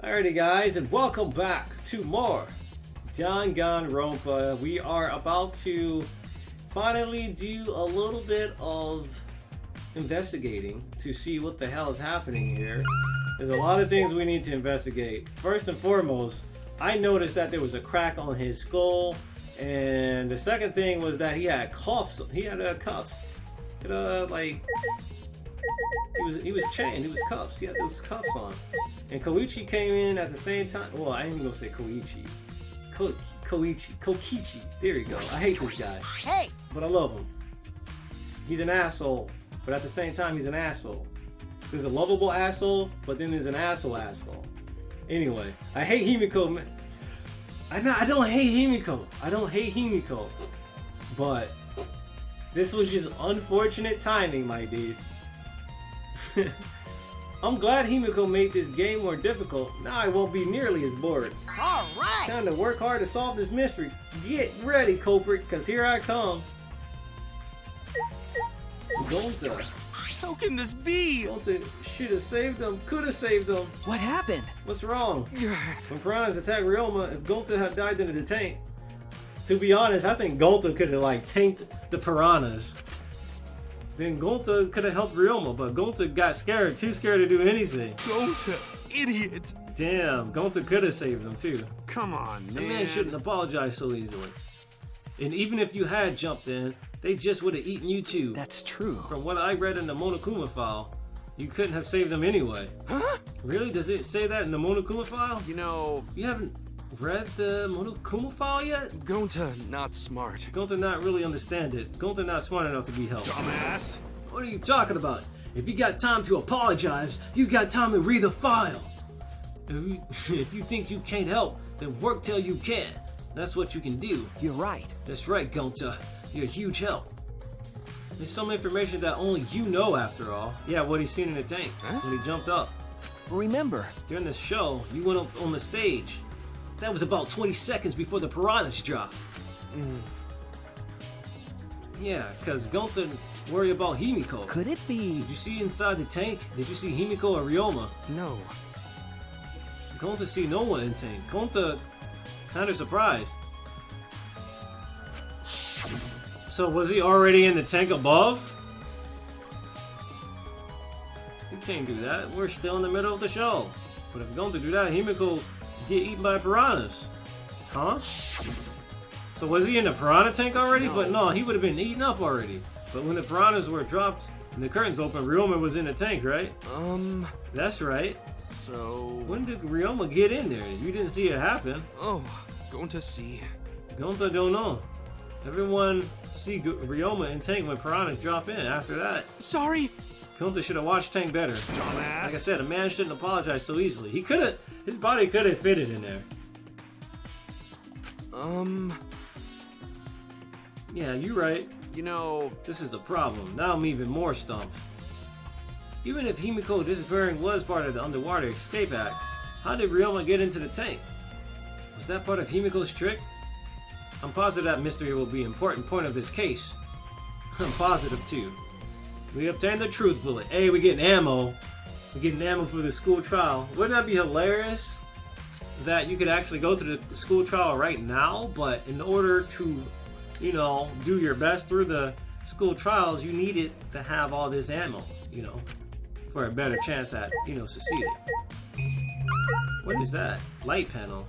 Alrighty guys, and welcome back to more Danganronpa. We are about to finally do a little bit of investigating to see what the hell is happening here. There's a lot of things we need to investigate. First and foremost, I noticed that there was a crack on his skull, and the second thing was that he had cuffs. He had cuffs. He was chained. He was cuffs. He had those cuffs on. And Koichi came in at the same time. Well, I ain't even gonna say Koichi. Kokichi. There you go. I hate this guy. Hey! But I love him. He's an asshole, but at the same time, he's an asshole. There's a lovable asshole, but then there's an asshole. Anyway, I hate Himiko, man. I don't hate Himiko. I don't hate Himiko. But this was just unfortunate timing, my dude. I'm glad Himiko made this game more difficult. Now I won't be nearly as bored. Alright! Time to work hard to solve this mystery. Get ready, culprit, because here I come. Gonta. How can this be? Gonta should have saved them, could have saved them. What happened? What's wrong? When piranhas attacked Ryoma, if Gonta had died in the tank, to be honest, I think Gonta could have tanked the piranhas. Then Gonta could have helped Ryoma, but Gonta got scared, too scared to do anything. Gonta, idiot. Damn, Gonta could have saved them too. Come on, man. The man shouldn't apologize so easily. And even if you had jumped in, they just would have eaten you too. That's true. From what I read in the Monokuma file, you couldn't have saved them anyway. Huh? Really? Does it say that in the Monokuma file? You know, You haven't read the Monokuma file yet? Gonta not smart. Gonta not really understand it. Gonta not smart enough to be helped. Dumbass. What are you talking about? If you got time to apologize, you've got time to read the file. If you think you can't help, then work till you can. That's what you can do. You're right. That's right, Gonta. You're a huge help. There's some information that only you know after all. Yeah, what he's seen in the tank when he jumped up. Remember, During the show, you went up on the stage. That was about 20 seconds before the piranhas dropped. Yeah, because Gonta worry about Himiko. could it be? Did you see inside the tank? Did you see Himiko or Ryoma? No. Gonta see no one in tank. Gonta kind of surprised. So was he already in the tank above? You can't do that. We're still in the middle of the show. But if Gonta do that, Himiko get eaten by piranhas. Huh? So was he in the piranha tank already? No. But no, he would have been eaten up already. But when the piranhas were dropped and the curtains open, Ryoma was in the tank, right? That's right. So... When did Ryoma get in there? You didn't see it happen. Oh, Gonta see. Gonta don't know. Everyone see Ryoma in tank when piranhas drop in. After that, Sorry. Gonta should have watched tank better. Dumbass. Like I said, a man shouldn't apologize so easily. He could have, his body could have fitted in there. Yeah, you're right. You know, This is a problem. Now I'm even more stumped. Even if Himiko disappearing was part of the Underwater Escape Act, how did Ryoma get into the tank? Was that part of Himiko's trick? I'm positive that mystery will be an important point of this case. I'm positive too. We obtained the truth bullet. Hey, we're getting ammo. We're getting ammo for the school trial. Wouldn't that be hilarious? That you could actually go to the school trial right now, but in order to, you know, do your best through the school trials, you needed to have all this ammo, you know, for a better chance at, you know, succeeding. What is that? Light panel.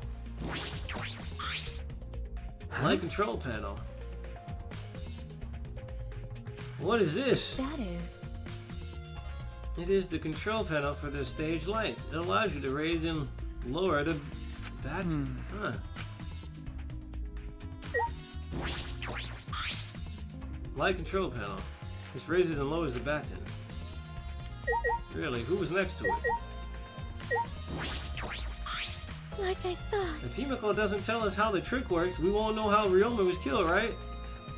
Light control panel. What is this? That is. It is the control panel for the stage lights. It allows you to raise and lower the baton. Huh. Light control panel. This raises and lowers the baton. Really? Who was next to it? Like I thought. If Himiko doesn't tell us how the trick works, we won't know how Ryoma was killed, right?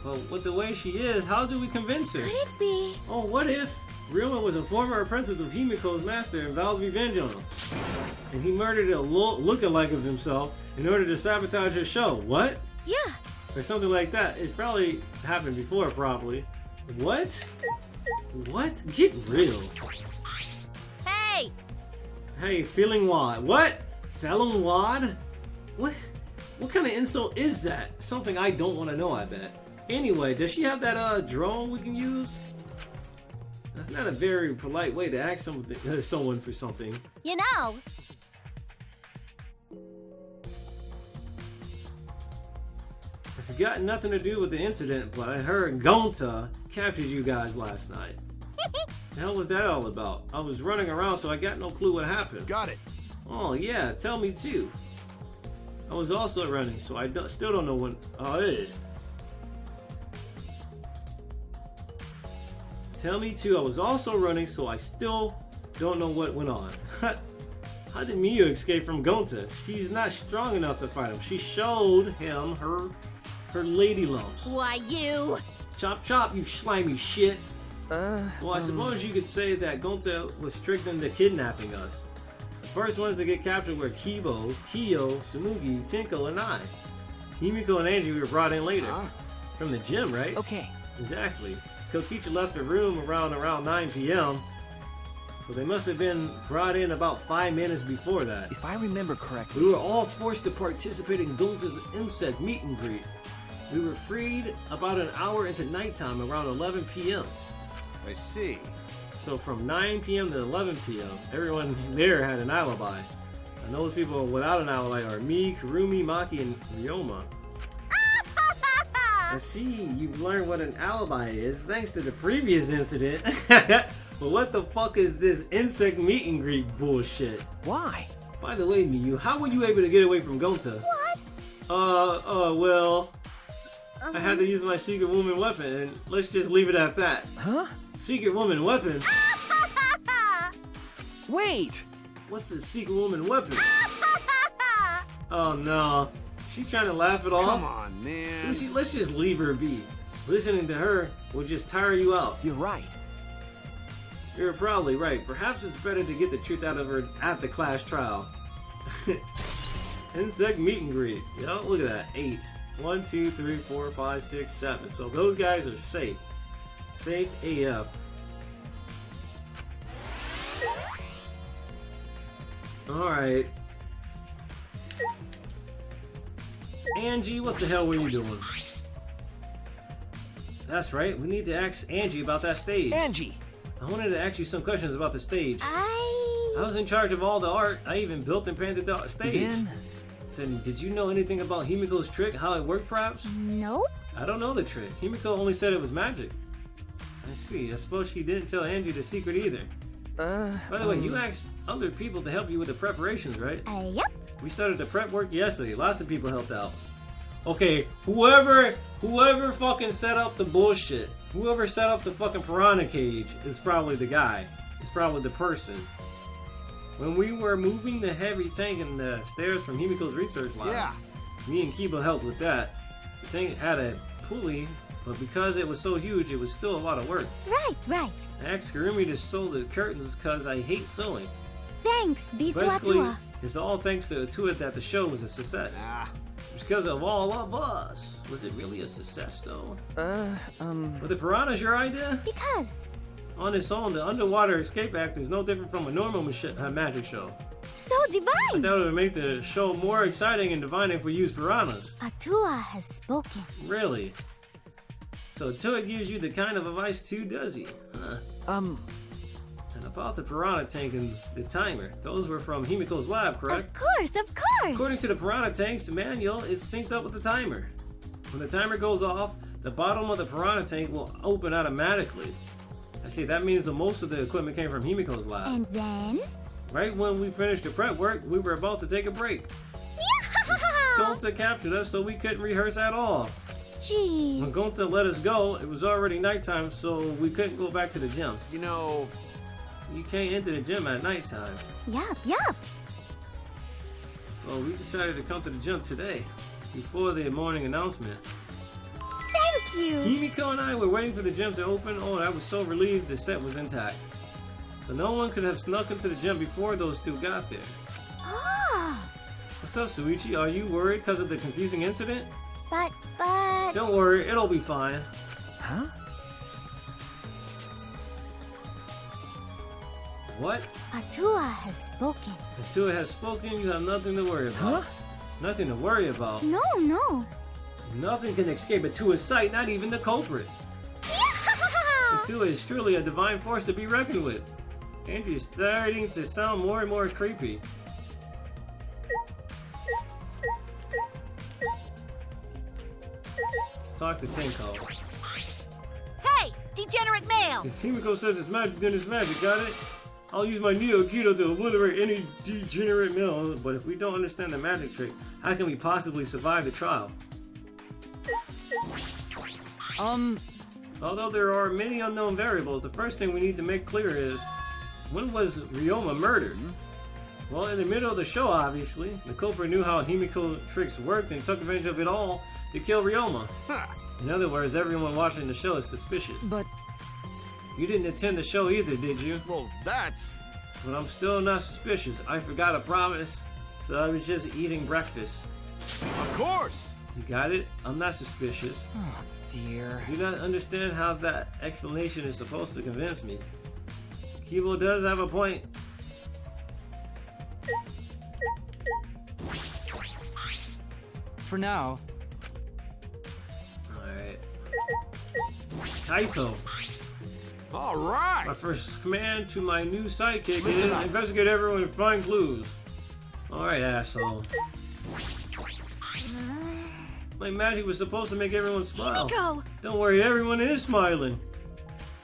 But with the way she is, how do we convince her? Could it be? Oh, what if Ryoma was a former apprentice of Himiko's master and vowed revenge on him? And he murdered a look-alike of himself in order to sabotage her show. What? Yeah. Or something like that. It's probably happened before, probably. What? What? Get real. Hey! Hey, feeling what? What? Felon wad? What kind of insult is that? Something I don't want to know, I bet. Anyway, does she have that drone we can use? That's not a very polite way to ask someone for something. You know, It's got nothing to do with the incident, but I heard Gonta captured you guys last night. The hell was that all about? I was running around, so I got no clue what happened. Got it. Oh yeah, tell me too. I was also running, so I still don't know when. Oh, hey. Tell me too. I was also running, so I still don't know what went on. How did Miyu escape from Gonta? She's not strong enough to fight him. She showed him her lady lumps. why you? Chop chop, you slimy shit. Well, I suppose you could say that Gonta was tricked into kidnapping us. The first ones to get captured were Kibo, Kiyo, Sumugi, Tinko, and I. Himiko and Angie were brought in later. From the gym, right? Okay. Exactly. Kokichi left the room around 9 p.m. So they must have been brought in about 5 minutes before that. If I remember correctly. We were all forced to participate in Gonta's insect meet and greet. We were freed about an hour into nighttime around 11 p.m. I see. So from 9 p.m. to 11 p.m., everyone there had an alibi. And those people without an alibi are me, Kurumi, Maki, and Ryoma. I see, you've learned what an alibi is thanks to the previous incident. But what the fuck is this insect meet and greet bullshit? Why? By the way, Miyu, how were you able to get away from Gonta? What? Well, I had to use my secret woman weapon, and let's just leave it at that. Huh? Secret woman weapon? Wait! What's a secret woman weapon? Oh no. She trying to laugh it off? Come on, man. So let's just leave her be. Listening to her will just tire you out. You're right. You're probably right. Perhaps it's better to get the truth out of her at the class trial. Insect meet and greet. Yo, look at that. 8. 1, 2, 3, 4, 5, 6, 7. So those guys are safe. Safe AF. Alright. Angie, what the hell were you doing? That's right, we need to ask Angie about that stage. Angie! I wanted to ask you some questions about the stage. I I was in charge of all the art. I even built and painted the stage. Then did you know anything about Himiko's trick? How it worked, perhaps? Nope. I don't know the trick. Himiko only said it was magic. I see. I suppose she didn't tell Angie the secret either. By the way, you asked other people to help you with the preparations, right? Yep. We started the prep work yesterday. Lots of people helped out. Okay, whoever fucking set up the bullshit, whoever set up the fucking piranha cage is probably the guy. It's probably the person. When we were moving the heavy tank and the stairs from Himiko's research lab, Yeah. me and Kiba helped with that. The tank had a pulley, but because it was so huge, it was still a lot of work. Right. I asked Kurumi to sew the curtains because I hate sewing. Thanks, Basically, Bitua. it's all thanks to it that the show was a success. It's because of all of us. Was it really a success, though? Were the piranhas your idea? Because On its own, the underwater escape act is no different from a normal magic show. so I divine. thought it would make the show more exciting and divine if we used piranhas. Atua has spoken. Really? So Tua gives you the kind of advice too, does he? And about the piranha tank and the timer, those were from Himiko's lab, correct? Of course. According to the piranha tank's manual, it's synced up with the timer. When the timer goes off, the bottom of the piranha tank will open automatically. I see, that means that most of the equipment came from Himiko's lab. And then? Right when we finished the prep work, we were about to take a break. Gonta captured us, so we couldn't rehearse at all. Jeez. When Gonta let us go, it was already nighttime, so we couldn't go back to the gym. You know, You can't enter the gym at nighttime. Yup. So we decided to come to the gym today, before the morning announcement. Thank you. Himiko and I were waiting for the gym to open. Oh, I was so relieved the set was intact. So no one could have snuck into the gym before those two got there. Ah, What's up, Suichi? Are you worried because of the confusing incident? but. Don't worry, it'll be fine. Huh? What? Atua has spoken. Until it has spoken, you have nothing to worry about. Nothing to worry about. No, no. Nothing can escape Atua's sight, not even the culprit. Atua is truly a divine force to be reckoned with. Andrew is starting to sound more and more creepy. Let's talk to Tenko. Hey, degenerate male! If Himiko says it's magic, then it's magic, got it? I'll use my Neo Keto to obliterate any degenerate mill, but if we don't understand the magic trick, how can we possibly survive the trial? Although there are many unknown variables, the first thing we need to make clear is, when was Ryoma murdered? Well, in the middle of the show, obviously. The culprit knew how Himiko tricks worked and took advantage of it all to kill Ryoma. In other words, everyone watching the show is suspicious. But You didn't attend the show either, did you? Well, that's... But I'm still not suspicious. I forgot a promise, so I was just eating breakfast. Of course! You got it? I'm not suspicious. oh dear. I do not understand how that explanation is supposed to convince me. Kibo does have a point. For now. Alright. Kaito. All right! My first command to my new sidekick is Listen up. investigate everyone and find clues. Alright, asshole. My magic was supposed to make everyone smile. Go! Don't worry, everyone is smiling.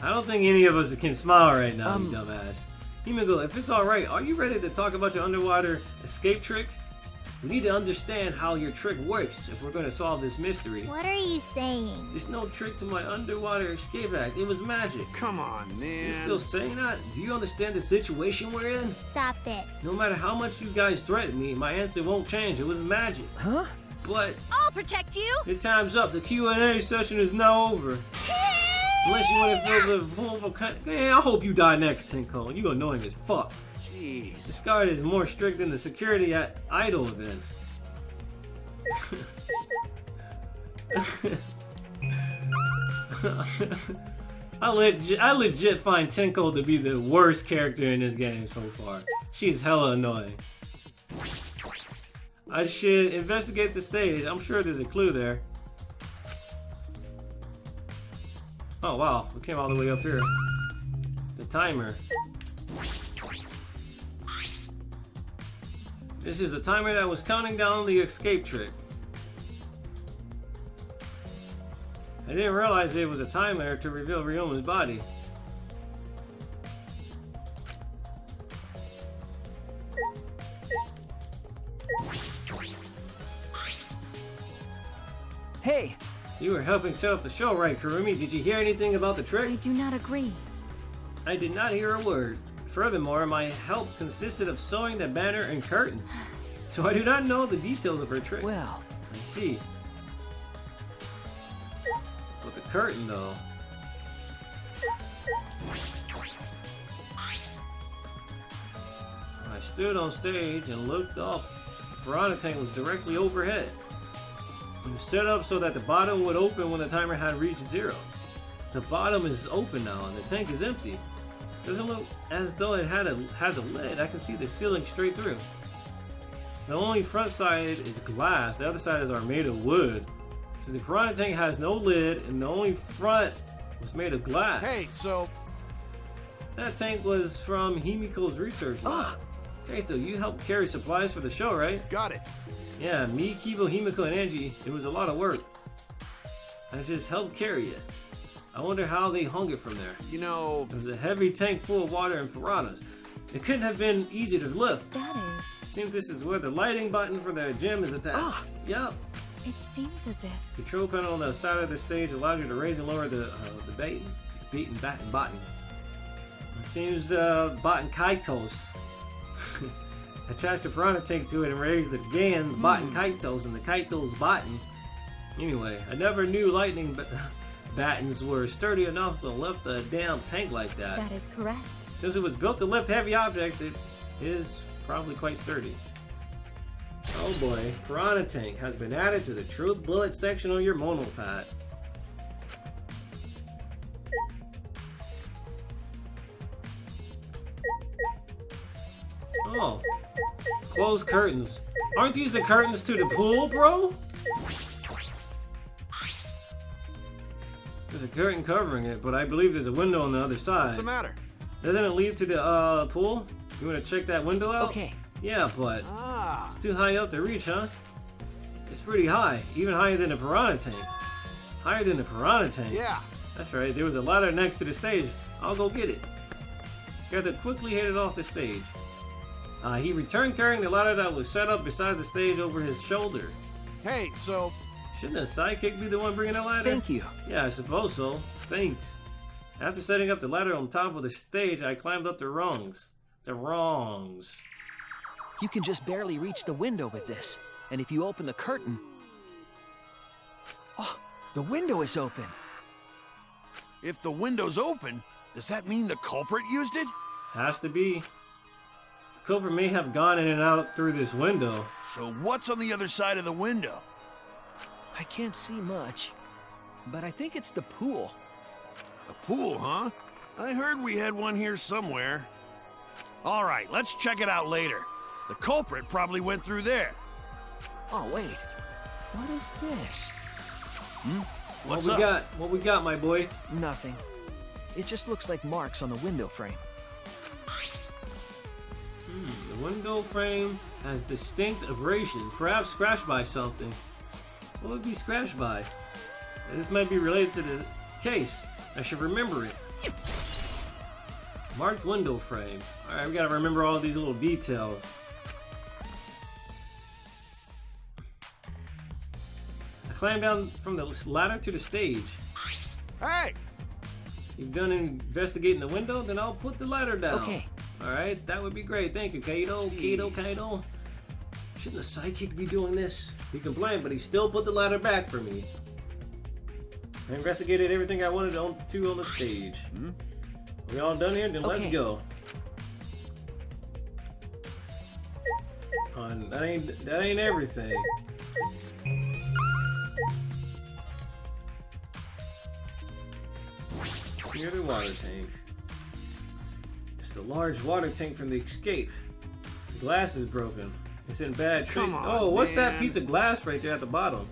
I don't think any of us can smile right now, you dumbass. Himiko, if it's alright, are you ready to talk about your underwater escape trick? We need to understand how your trick works if we're going to solve this mystery. What are you saying? There's no trick to my underwater escape act. It was magic. Come on, man. You still saying that? Do you understand the situation we're in? Stop it. No matter how much you guys threaten me, my answer won't change. It was magic. Huh? But I'll protect you! your time's up. The Q&A session is now over. Unless you want to feel the full man, I hope you die next, Tenko. You annoying as fuck. Jeez. This guard is more strict than the security at idol events. I legit find Tenko to be the worst character in this game so far. She's hella annoying. I should investigate the stage. I'm sure there's a clue there. Oh wow, we came all the way up here. The timer. This is a timer that was counting down the escape trick. I didn't realize it was a timer to reveal Ryoma's body. Hey, You were helping set up the show, right, Kurumi? Did you hear anything about the I trick? do not agree. I did not hear a word. Furthermore, my help consisted of sewing the banner and curtains. So I do not know the details of her trick. well, I see. But the curtain, though. I stood on stage and looked up. The piranha tank was directly overhead. It was set up so that the bottom would open when the timer had reached 0. The bottom is open now and the tank is empty. Doesn't look as though it has a lid. I can see the ceiling straight through. The only front side is glass. The other sides are made of wood. So the piranha tank has no lid and the only front was made of glass. Hey, so... That tank was from Himiko's research lab. Okay, so you helped carry supplies for the show, right? Got it. Yeah, me, Kibo, Himiko, and Angie. It was a lot of work. I just helped carry it. I wonder how they hung it from there. You know... It was a heavy tank full of water and piranhas. It couldn't have been easy to lift. That is. Seems this is where the lighting button for the gym is attached. Yup. It seems as if. Control panel on the side of the stage allows you to raise and lower the beaten button. It seems button Kaitos. Attach the piranha tank to it and raise the GAN's button Kaitos and the Kaitos button. Anyway, I never knew lightning battens were sturdy enough to lift a damn tank like that. That is correct. Since it was built to lift heavy objects, it is probably quite sturdy. Oh boy, piranha tank has been added to the truth bullet section on your monopad. Oh. Closed curtains. Aren't these the curtains to the pool, bro? There's a curtain covering it, but I believe there's a window on the other side. What's the matter? Doesn't it lead to the pool? You want to check that window out? Okay. Yeah, but Ah. it's too high up to reach, huh? It's pretty high, even higher than the piranha tank. Higher than the piranha tank? Yeah. That's right, there was a ladder next to the stage. I'll go get it. Gareth quickly headed off the stage. He returned carrying the ladder that was set up beside the stage over his shoulder. Hey, so Shouldn't a sidekick be the one bringing the ladder? Thank you. Yeah, I suppose so. Thanks. After setting up the ladder on top of the stage, I climbed up the rungs. The rungs. You can just barely reach the window with this. And if you open the curtain... Oh, the window is open. if the window's open, does that mean the culprit used it? Has to be. The culprit may have gone in and out through this window. So what's on the other side of the window? I can't see much. But I think it's the pool. A pool, huh? I heard we had one here somewhere. All right, let's check it out later. The culprit probably went through there. Oh, wait. What is this? What's what up? we got? What we got, my boy? Nothing. It just looks like marks on the window frame. The window frame has distinct abrasions, perhaps scratched by something. What would be scratched by? This might be related to the case. I should remember it. Marked window frame. Alright, we gotta remember all these little details. I climbed down from the ladder to the stage. Hey! You've done investigating the window? Then I'll put the ladder down. Okay. Alright, that would be great. Thank you, Kato. Kato. Shouldn't the sidekick be doing this? He complained, but he still put the ladder back for me. I investigated everything I wanted to on the stage. We all done here? Then let's Okay. go. That ain't everything. Near the water tank. It's the large water tank from the escape. The glass is broken. It's in bad shape. Come on, Oh, what's that man. piece of glass right there at the bottom?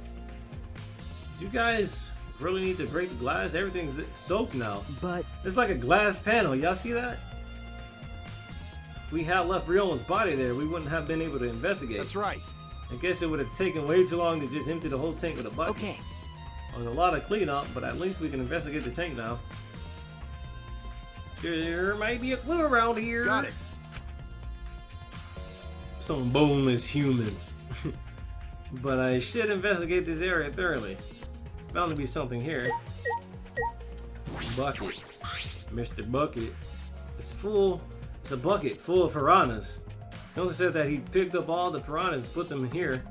You guys really need to break the glass? Everything's soaked now. But It's like a glass panel. Y'all see that? If we had left Ryoma's body there, we wouldn't have been able to investigate. That's right. I guess it would have taken way too long to just empty the whole tank with a bucket. okay. There's a lot of cleanup, but at least we can investigate the tank now. There might be a clue around here. Got it. Some boneless human. But I should investigate this area thoroughly. It's bound to be something here. Bucket. Mr. Bucket. It's a bucket full of piranhas. He also said that he picked up all the piranhas and put them here.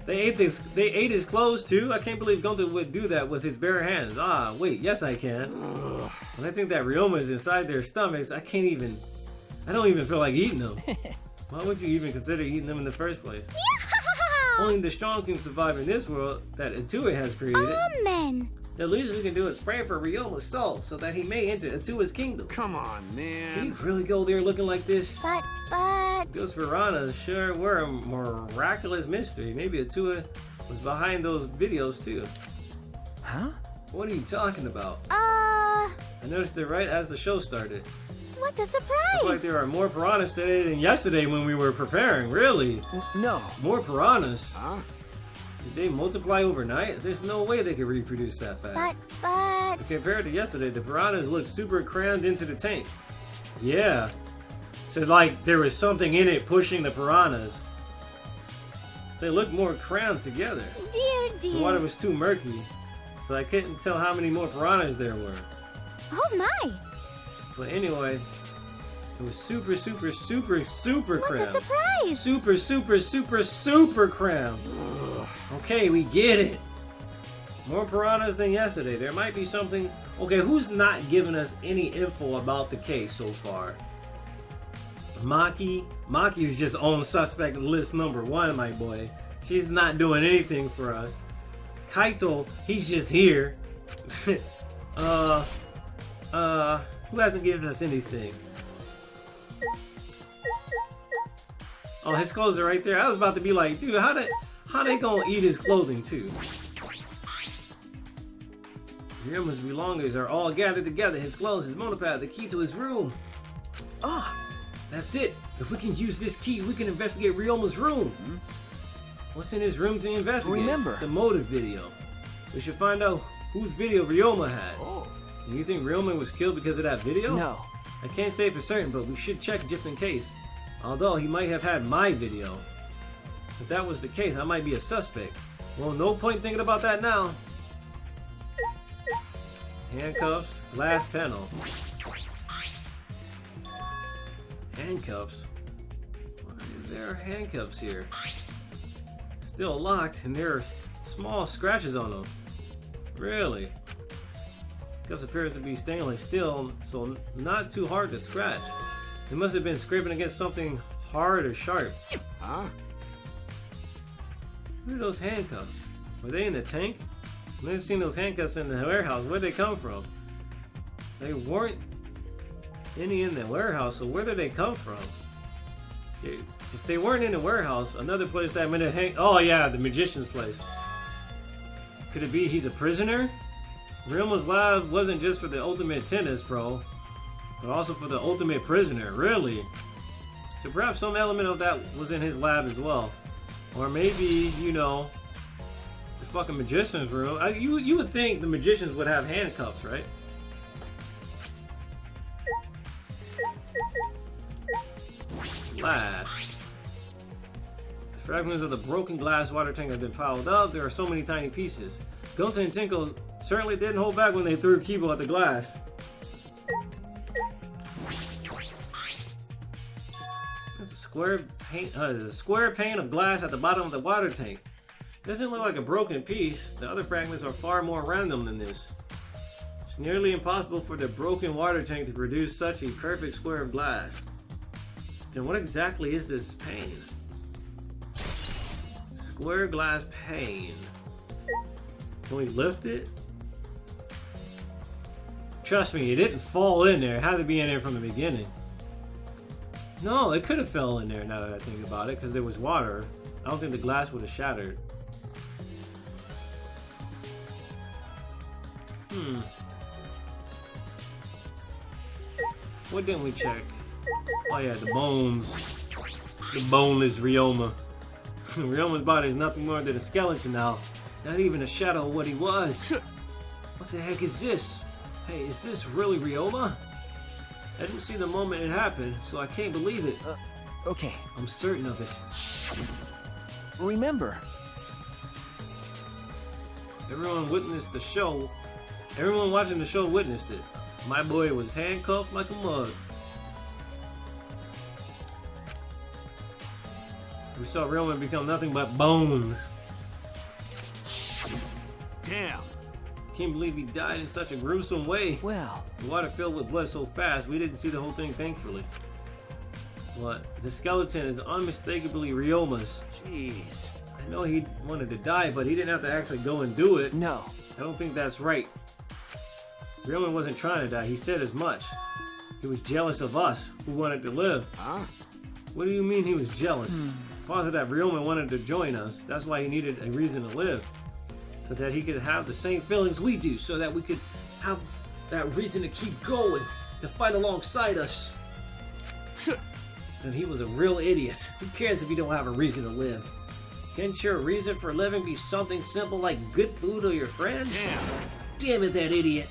They ate his clothes too? I can't believe Gunther would do that with his bare hands. Ah, wait, yes I can. When I think that Ryoma is inside their stomachs, I don't even feel like eating them. Why would you even consider eating them in the first place? Only the strong can survive in this world that Atua has created. Amen. The least we can do is pray for Ryoma's soul so that he may enter Atua's kingdom. Come on, Can man. you really go there looking like this? But Those piranhas sure were a miraculous mystery. Maybe Atua was behind those videos too. Huh? What are you talking about? I noticed it right as the show started. what a Looks like surprise! there are more piranhas today than yesterday when we were preparing. Really? No. More piranhas? Huh? Did they multiply overnight? There's no way they could reproduce that fast. But Compared to yesterday, the piranhas look super crammed into the tank. Yeah. So like there was something in it pushing the piranhas. They look more crammed together. dear, The water was too murky, so I couldn't tell how many more piranhas there were. Oh my! But anyway, it was super What crammed. a surprise! Super crammed. Okay, we get it. More piranhas than yesterday. There might be something. Okay, who's not giving us any info about the case so far? Maki. Maki's just on suspect list number 1, my boy. She's not doing anything for us. Kaito, he's just here. Who hasn't given us anything? Oh, his clothes are right there. I was about to be like, dude, how they gonna eat his clothing too? Ryoma's belongings are all gathered together. His clothes, his monopod, the key to his room. Ah, that's it. If we can use this key, we can investigate Ryoma's room. What's in his room to investigate? Remember. The motive video. We should find out whose video Ryoma had. Oh. Do you think Ryoma was killed because of that video? No. I can't say for certain, but we should check just in case. Although he might have had my video. If that was the case, I might be a suspect. Well, no point thinking about that now. Handcuffs, glass panel. Handcuffs? Why are there handcuffs here? Still locked, and there are small scratches on them. Really? Cuffs appear to be stainless steel, so not too hard to scratch. They must have been scraping against something hard or sharp. Huh? Where are those handcuffs? Were they in the tank? I've never seen those handcuffs in the warehouse. Where'd they come from? They weren't any in the warehouse, so where did they come from? If they weren't in the warehouse, another place that might have hang. Oh yeah, the magician's place. Could it be he's a prisoner? Ryoma's lab wasn't just for the ultimate tennis pro, but also for the ultimate prisoner. Really? So perhaps some element of that was in his lab as well. Or maybe, you know, the fucking magician's room. You would think the magicians would have handcuffs, right? Glass. The fragments of the broken glass water tank have been piled up. There are so many tiny pieces. Gota and Tinko certainly didn't hold back when they threw Kibo at the glass. There's a square pane of glass at the bottom of the water tank. Doesn't look like a broken piece. The other fragments are far more random than this. It's nearly impossible for the broken water tank to produce such a perfect square of glass. Then what exactly is this pane? Square glass pane. Can we lift it? Trust me, it didn't fall in there. It had to be in there from the beginning. No, it could have fell in there now that I think about it, because there was water. I don't think the glass would have shattered. What didn't we check? Oh yeah, the bones. The boneless Ryoma. Ryoma's body is nothing more than a skeleton now. Not even a shadow of what he was. What the heck is this? Hey, is this really Ryoma? I didn't see the moment it happened, so I can't believe it. Okay. I'm certain of it. Remember. Everyone witnessed the show. Everyone watching the show witnessed it. My boy was handcuffed like a mug. We saw Ryoma become nothing but bones. Damn. Can't believe he died in such a gruesome way. Well. The water filled with blood so fast, we didn't see the whole thing, thankfully. But the skeleton is unmistakably Ryoma's. Jeez. I know he wanted to die, but he didn't have to actually go and do it. No. I don't think that's right. Ryoma wasn't trying to die, he said as much. He was jealous of us, who wanted to live. Huh? What do you mean he was jealous? Positive that Ryoma wanted to join us. That's why he needed a reason to live. So that he could have the same feelings we do. So that we could have that reason to keep going. To fight alongside us. Then he was a real idiot. Who cares if you don't have a reason to live? Can't your reason for living be something simple like good food or your friends? Damn it, that idiot.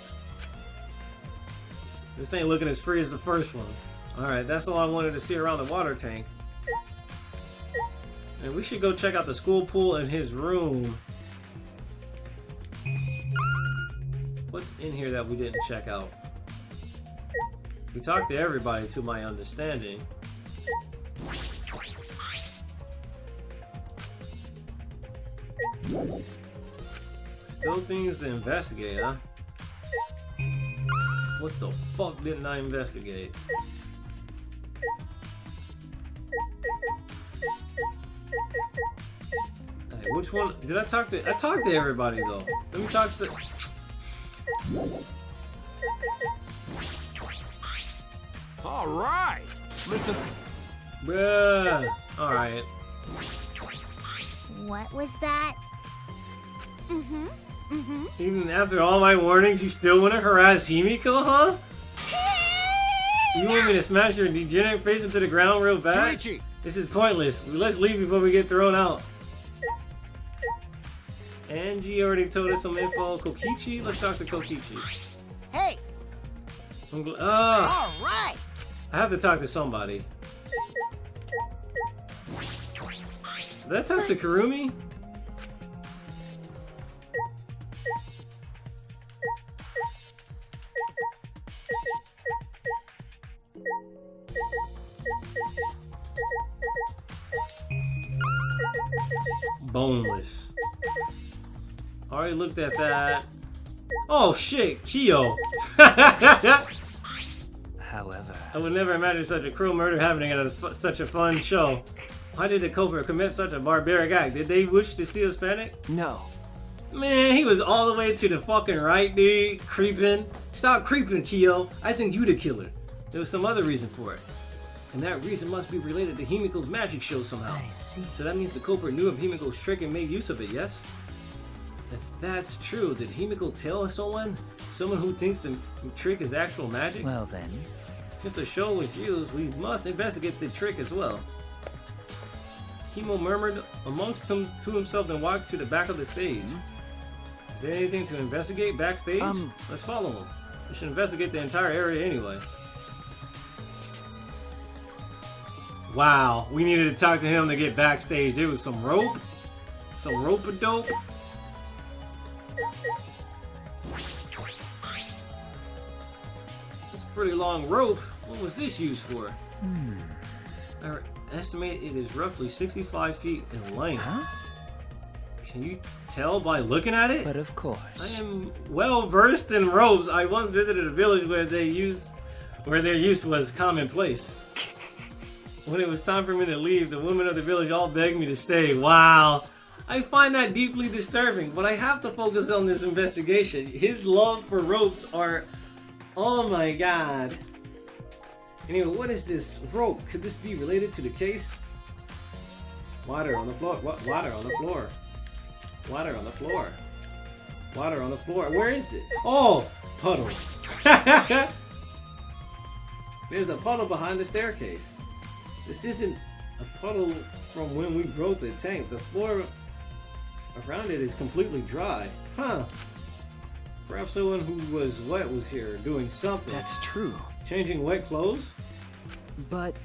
This ain't looking as free as the first one. Alright, that's all I wanted to see around the water tank. And we should go check out the school pool in his room. What's in here that we didn't check out? We talked to everybody, to my understanding. Still things to investigate, huh? What the fuck didn't I investigate? Hey, which one? Did I talk to? I talked to everybody though. Let me talk to. All right. Listen. Bruh. Alright. What was that? Even after all my warnings, you still want to harass Himiko, huh? You want me to smash your degenerate face into the ground real bad? Shuichi! This is pointless. Let's leave before we get thrown out. Angie already told us some info. Kokichi? Let's talk to Kokichi. Hey, All right. I have to talk to somebody. Did I talk to Kurumi? Boneless. Already looked at that. Oh shit, Kyo. However, I would never imagine such a cruel murder happening at such a fun show. Why did the culprit commit such a barbaric act? Did they wish to see us panic? no. Man, he was all the way to the fucking right, dude. Creeping. Stop creeping, Kyo. I think you the killer. There was some other reason for it. And that reason must be related to Himiko's magic show somehow. I see. So that means the culprit knew of Himiko's trick and made use of it, yes? If that's true, did Himiko tell someone? Someone who thinks the trick is actual magic? Well then, Since the show was used, we must investigate the trick as well. Himo murmured amongst him to himself and walked to the back of the stage. Is there anything to investigate backstage? Let's follow him. We should investigate the entire area anyway. Wow, we needed to talk to him to get backstage. There was some rope. Some rope-a-dope. It's a pretty long rope. What was this used for? I estimate it is roughly 65 feet in length. huh? Can you tell by looking at it? But of I course. am well versed in ropes. I once visited a village where their use was commonplace. When it was time for me to leave, the women of the village all begged me to stay. Wow. I find that deeply disturbing, but I have to focus on this investigation. His love for ropes are... Oh my god. Anyway, what is this rope? Could this be related to the case? Water on the floor. What? Water on the floor. Water on the floor. Water on the floor. Where is it? Oh! Puddle. There's a puddle behind the staircase. This isn't a puddle from when we broke the tank. The floor around it is completely dry. Huh. Perhaps someone who was wet was here doing something. That's true. Changing wet clothes? But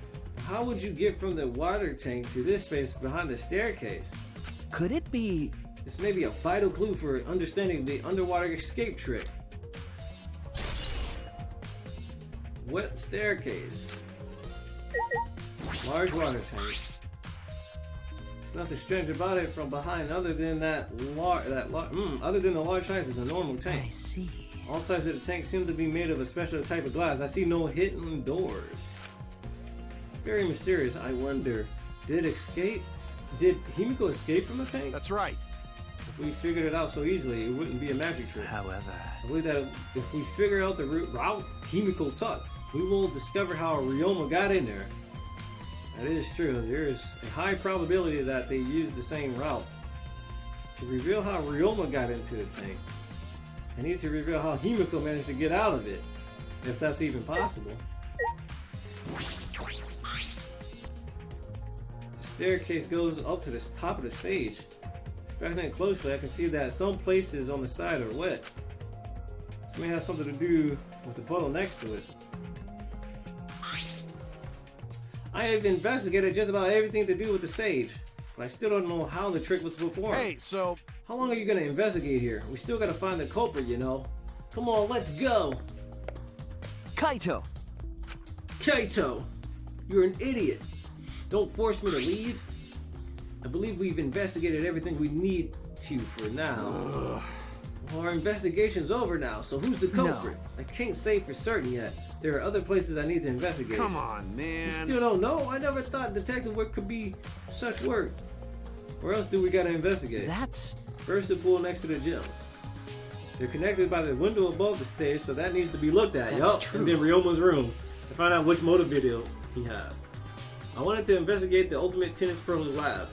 How would you get from the water tank to this space behind the staircase? could it be? This may be a vital clue for understanding the underwater escape trick. Wet staircase. Large water tank. There's nothing strange about it from behind other than other than the large size is a normal I tank. see. All sides of the tank seem to be made of a special type of glass. I see no hidden doors. Very mysterious. I wonder, did Himiko escape from the tank? That's right. If we figured it out so easily, it wouldn't be a magic trick. However, I believe that if we figure out the route Himiko took, we will discover how Ryoma got in there. That is true. There is a high probability that they used the same route. To reveal how Ryoma got into the tank, I need to reveal how Himiko managed to get out of it, if that's even possible. The staircase goes up to the top of the stage. Inspecting it closely, I can see that some places on the side are wet. This may have something to do with the puddle next to it. I have investigated just about everything to do with the stage, but I still don't know how the trick was performed. Hey, so How long are you gonna investigate here? We still gotta find the culprit, you know. Come on, let's go! Kaito. Kaito! You're an idiot! Don't force me to leave. I believe we've investigated everything we need to for now. Well, our investigation's over now, so who's the culprit? I can't say for certain yet. There are other places I need to investigate. come on, You man. still don't know? I never thought detective work could be such work. Where else do we gotta investigate? That's First, the pool next to the gym. They're connected by the window above the stage, so that needs to be looked at. That's Yup. true. And then Ryoma's room to find out which motor video he had. I wanted to investigate the Ultimate Tennis Pro's lab.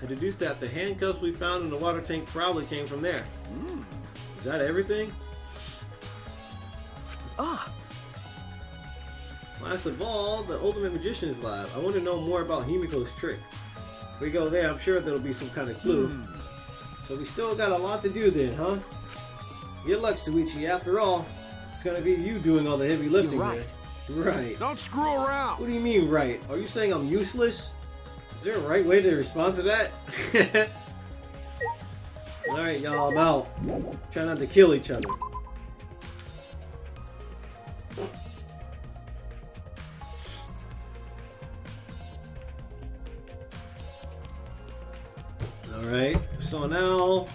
I deduced that the handcuffs we found in the water tank probably came from there. Is that everything? Ah, Last of all, the Ultimate Magician's lab. I want to know more about Himiko's trick. If we go there, I'm sure there'll be some kind of clue. So we still got a lot to do then, huh? Good luck, Suichi. After all, it's gonna be you doing all the heavy lifting You're right. here. Right. Don't screw around. What do you mean, right? Are you saying I'm useless? Is there a right way to respond to that? Alright, y'all, I'm out. Try not to kill each other. Alright, so now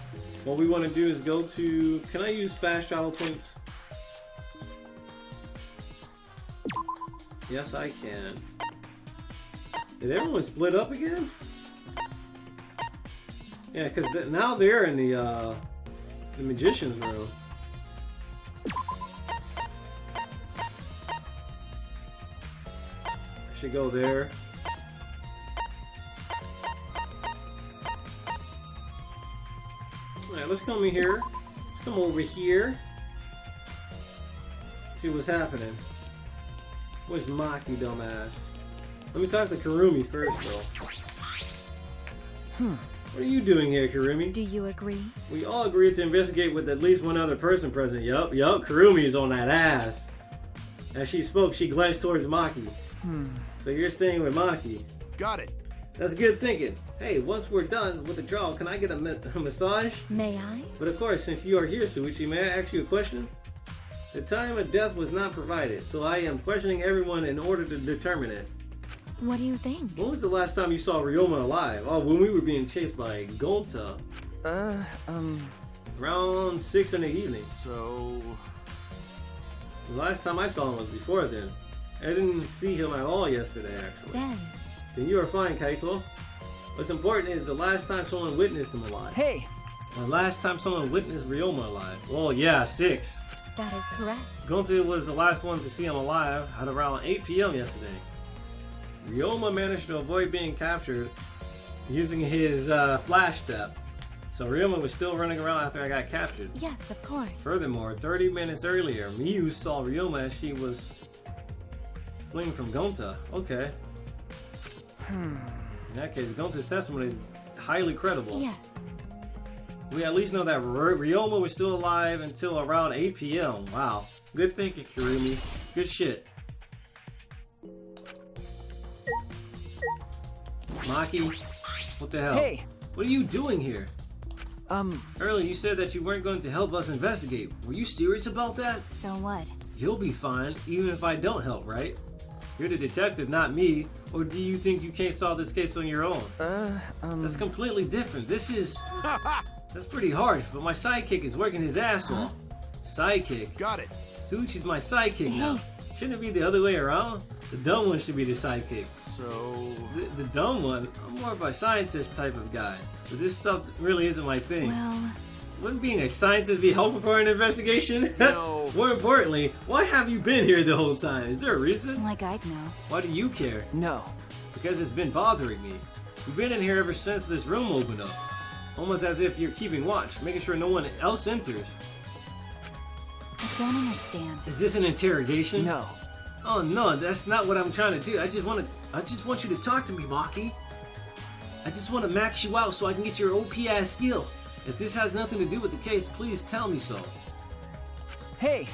what we want to do is go to... Can I use fast travel points? Yes, I can. Did everyone split up again? Yeah, because now they're in the magician's room. I should go there. Alright, let's come in here. Let's come over here. See what's happening. Where's Maki, dumbass? Let me talk to Kurumi first, though. What are you doing here, Kurumi? Do you agree? We all agreed to investigate with at least one other person present. Yup, Kurumi is on that ass. As she spoke, she glanced towards Maki. So you're staying with Maki. Got it. That's good thinking. Hey, once we're done with the draw, can I get a massage? May I? But of course, since you are here, Suichi, may I ask you a question? The time of death was not provided, so I am questioning everyone in order to determine it. What do you think? When was the last time you saw Ryoma alive? Oh, when we were being chased by Gonta. Around 6 in the evening. So... The last time I saw him was before then. I didn't see him at all yesterday, actually. Then you are fine, Kaito. What's important is the last time someone witnessed him alive. hey, The last time someone witnessed Ryoma alive. Well, yeah, 6. That is correct. Gonta was the last one to see him alive at around 8 p.m. yesterday. Ryoma managed to avoid being captured using his flash step. So Ryoma was still running around after I got captured. Yes, of course. Furthermore, 30 minutes earlier, Miyu saw Ryoma as she was fleeing from Gonta. Okay. In that case, Gonta's testimony is highly credible. Yes. We at least know that Ryoma was still alive until around 8 p.m. Wow. Good thinking, Kurumi. Good shit. Maki, what the hell? hey, What are you doing here? Earlier you said that you weren't going to help us investigate. Were you serious about that? So what? You'll be fine, even if I don't help, right? You're the detective, not me. Or do you think you can't solve this case on your own? That's completely different. This is... That's pretty harsh, but my sidekick is working his ass off. Sidekick? Got it. Suchi's my sidekick now. Shouldn't it be the other way around? The dumb one should be the sidekick. So... The dumb one? I'm more of a scientist type of guy. But this stuff really isn't my thing. Well, Wouldn't being a scientist be helpful for an investigation? No. More importantly, why have you been here the whole time? Is there a reason? like I'd know. Why do you care? no. Because it's been bothering me. You've been in here ever since this room opened up. Almost as if you're keeping watch, making sure no one else enters. I don't understand. Is this an interrogation? No. Oh no, that's not what I'm trying to do. I just want you to talk to me, Maki. I just want to max you out so I can get your OP ass skill. If this has nothing to do with the case, please tell me so. Hey,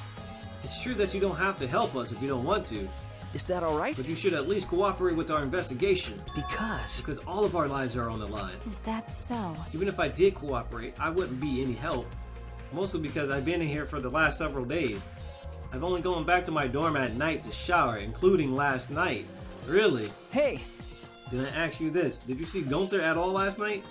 It's true that you don't have to help us if you don't want to, is that alright? but you should at least cooperate with our investigation, Because... because all of our lives are on the line. Is that so? Even if I did cooperate, I wouldn't be any help. Mostly because I've been in here for the last several days. I've only gone back to my dorm at night to shower, including last night. Really? Hey, Did I ask you this? Did you see Gonta at all last night?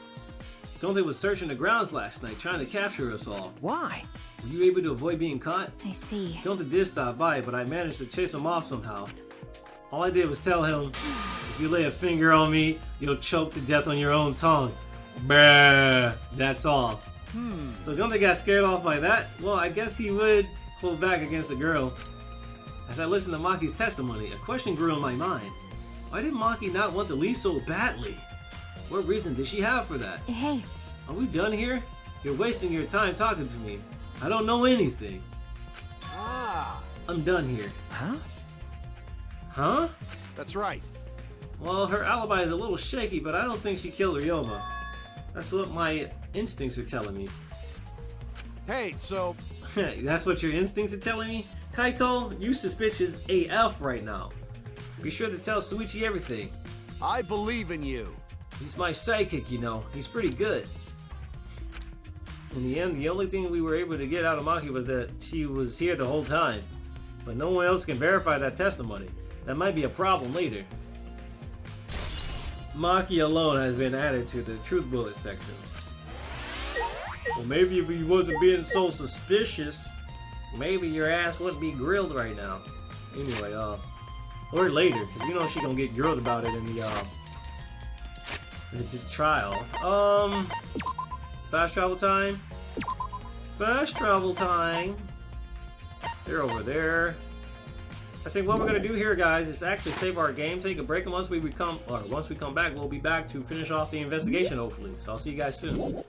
Gonta was searching the grounds last night, trying to capture us all. why? Were you able to avoid being caught? I see. Gonta did stop by, but I managed to chase him off somehow. All I did was tell him, if you lay a finger on me, you'll choke to death on your own tongue. Bruh. That's all. So Gonta got scared off by that? Well, I guess he would hold back against the girl. As I listened to Maki's testimony, a question grew in my mind. Why did Maki not want to leave so badly? What reason did she have for that? Hey, Are we done here? You're wasting your time talking to me. I don't know anything. Ah, I'm done here. Huh? Huh? that's right. Well, her alibi is a little shaky, but I don't think she killed Ryoma. That's what my instincts are telling me. Hey, so That's what your instincts are telling me? Kaito, you suspicious AF right now. Be sure to tell Suichi everything. I believe in you. He's my psychic, you know. He's pretty good. In the end, the only thing we were able to get out of Maki was that she was here the whole time. But no one else can verify that testimony. That might be a problem later. Maki alone has been added to the truth bullet section. Well, maybe if he wasn't being so suspicious, maybe your ass wouldn't be grilled right now. Anyway, or later, because you know she gonna get grilled about it in the trial. Fast travel time. Fast travel time. They're over there. I think what we're gonna do here, guys, is actually save our game, take a break, and once we come back, we'll be back to finish off the investigation, hopefully. So I'll see you guys soon.